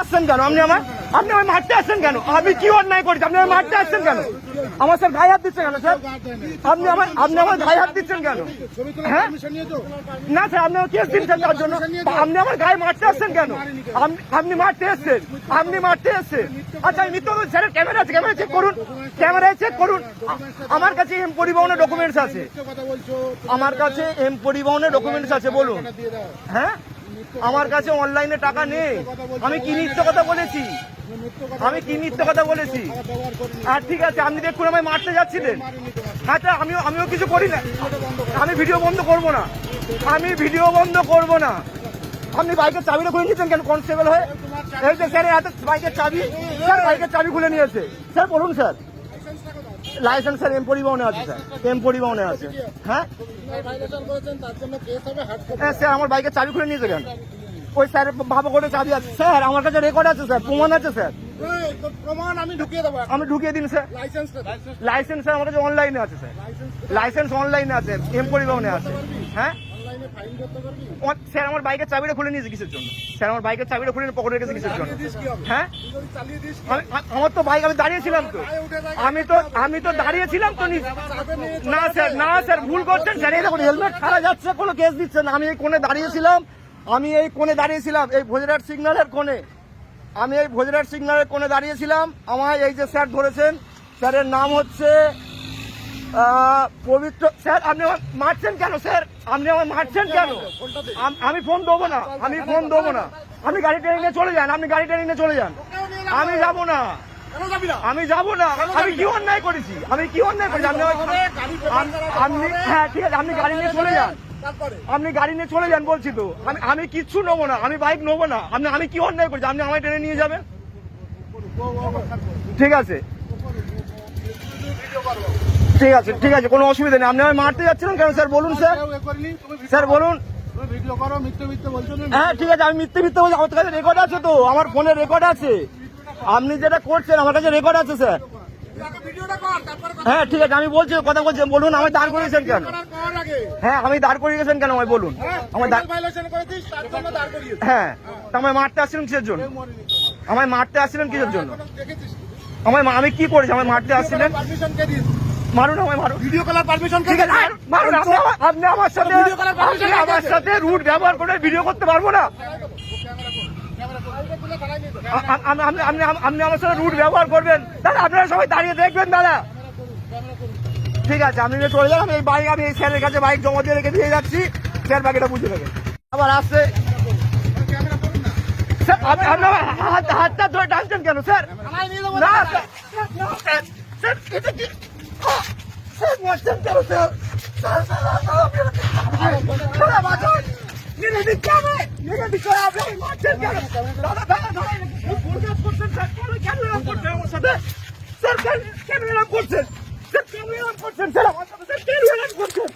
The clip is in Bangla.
আসছেন কেন? আপনি আমার মারতে আসছেন কেন? আমি কি অন্যায় করেছি? আপনি আমার মারতে আসছেন কেন? আমার স্যার গায়ে হাত দিচ্ছেন কেন স্যার? আপনি আমার গায়ে হাত দিচ্ছেন কেন? হ্যাঁ না স্যার, আপনি আমার কেস দিচ্ছেন তার জন্য। আপনি আমার গায়ে মারতে আসছেন কেন? আপনি মারতে এসছেন, আপনি মারতে এসছেন। আচ্ছা আমি মিথ্যা বলছি, স্যারের ক্যামেরা আছে, ক্যামেরা চেক করুন, ক্যামেরায় চেক করুন। আমার কাছে এম পরিবহনের ডকুমেন্টস আছে, আমার কাছে এম পরিবহনের ডকুমেন্টস আছে, বলুন। হ্যাঁ আমার কাছে অনলাইনে টাকা নেই। আমি কি মিথ্যে কথা বলেছি? আমি কি মিথ্যে কথা বলেছি? আর ঠিক আছে, আপনি দেখুন আমায় মারতে যাচ্ছিলেন। আচ্ছা আমিও কিছু করি না, আমি ভিডিও বন্ধ করব না, আমি ভিডিও বন্ধ করব না। আপনি বাইকের চাবিটা খুলে নিয়েছেন কেন কনস্টেবল হয়ে? এই যে স্যারের হাতে বাইকের চাবি, স্যার বাইকের চাবি খুলে নিয়েছে। স্যার বলুন স্যার, লাইসেন্স স্যার এম পরিবহনে আছে, স্যার এম পরিবহনে আছে। হ্যাঁ স্যার আমার বাইকের চাবি খুলে নিয়েছে কেন? ওই স্যার ভাবো করে চাবি আছে স্যার, আমার কাছে রেকর্ড আছে স্যার, প্রমাণ আছে স্যার। আমি ঢুকিয়ে দিন স্যার। লাইসেন্স স্যার আমার কাছে অনলাইনে আছে স্যার, লাইসেন্স অনলাইনে আছে, এম পরিবহনে আছে। হ্যাঁ স্যার আমার বাইকের চাবিটা খুলে নিয়েছে কিসের জন্য? স্যার আমার বাইকের চাবিটা খুলে পকেটে রেখেছে কিসের জন্য? হ্যাঁ আমার তো বাইক, আমি দাঁড়িয়েছিলাম তো, আমি তো দাঁড়িয়েছিলাম তো। না স্যার, না স্যার ভুল করছেন স্যার। এই দেখুন হেলমেট ছাড়া যাচ্ছে, কোনো কেস দিচ্ছে না। আমি এই কোণে দাঁড়িয়েছিলাম, এই ভোজরাট সিগন্যালের কোণে, আমি এই ভোজরাট সিগন্যালের কোণে দাঁড়িয়েছিলাম। আমায় এই যে স্যার ধরেছেন, স্যারের নাম হচ্ছে পবিত্র। স্যার আপনি আমার মারছেন কেন? স্যার আপনি আমার মারছেন কেন? আমি ফোন দেবো না, আমি ফোন দেবো না। আপনি গাড়ি ট্রেনে নিয়ে চলে যান, আপনি গাড়ি ট্রেনে চলে যান। আমি যাবো না, আমি যাবো না। আমি কি অন্যায় করেছি? আমি কি অন্যায় করেছি? আপনি হ্যাঁ ঠিক আছে, আপনি গাড়ি নিয়ে চলে যান, আপনি গাড়ি নিয়ে চলে যান বলছি তো। আমি কিচ্ছু নেবো না, আমি বাইক নেবো না। আমি কি অন্যায় করেছি? আপনি আমায় ট্রেনে নিয়ে যাবেন, ঠিক আছে ঠিক আছে ঠিক আছে, কোনো অসুবিধা নেই। আপনি আমায় মারতে যাচ্ছিলেন কেন স্যার? বলুন স্যার, স্যার বলুন। হ্যাঁ ঠিক আছে, আমি মিথ্যে বলছি। আমার কাছে রেকর্ড আছে তো, আমার ফোনে রেকর্ড আছে। আপনি যেটা করছেন আমার কাছে রেকর্ড আছে স্যার। হ্যাঁ ঠিক আছে, আমি বলছি, কথা বলছি, বলুন আমায় দাঁড় করিয়েছেন কেন? হ্যাঁ আমি দাঁড় করিয়েছেন কেন আমায় বলুন। হ্যাঁ আমায় মারতে আসছিলেন কিসের জন্য? আমায় মারতে আসছিলেন কিসের জন্য? আমি কি করেছি? আমায় মারতে আসছিলেন? মারুন আমায়, মারুন। ভিডিও কলার পারমিশন ঠিক আছে, মারুন। আপনি আমার সাথে রুট ব্যবহার করে ভিডিও করতে পারবো না। আপনি আমার সাথে রুট ব্যবহার করবেন দাদা, আপনারা সবাই দাঁড়িয়ে দেখবেন দাদা। ঠিক আছে আপনি চলে যান, আমি এই বাইক, আমি এই স্যারের কাছে বাইক জমা দিয়ে রেখে দিয়ে যাচ্ছি। স্যার বাকিটা বুঝে নেবেন। আবার আসছে স্যার, আপনি হাতটা ধরে টানছেন কেন স্যার? না স্যার, এটা কি স্যার মারছেন কেন স্যার? মারছেন কেন দাদা? স্যার কেন এরকম করছেন? স্যার কেন এরকম করছেন? স্যার আমার সাথে কেন এরকম করছেন?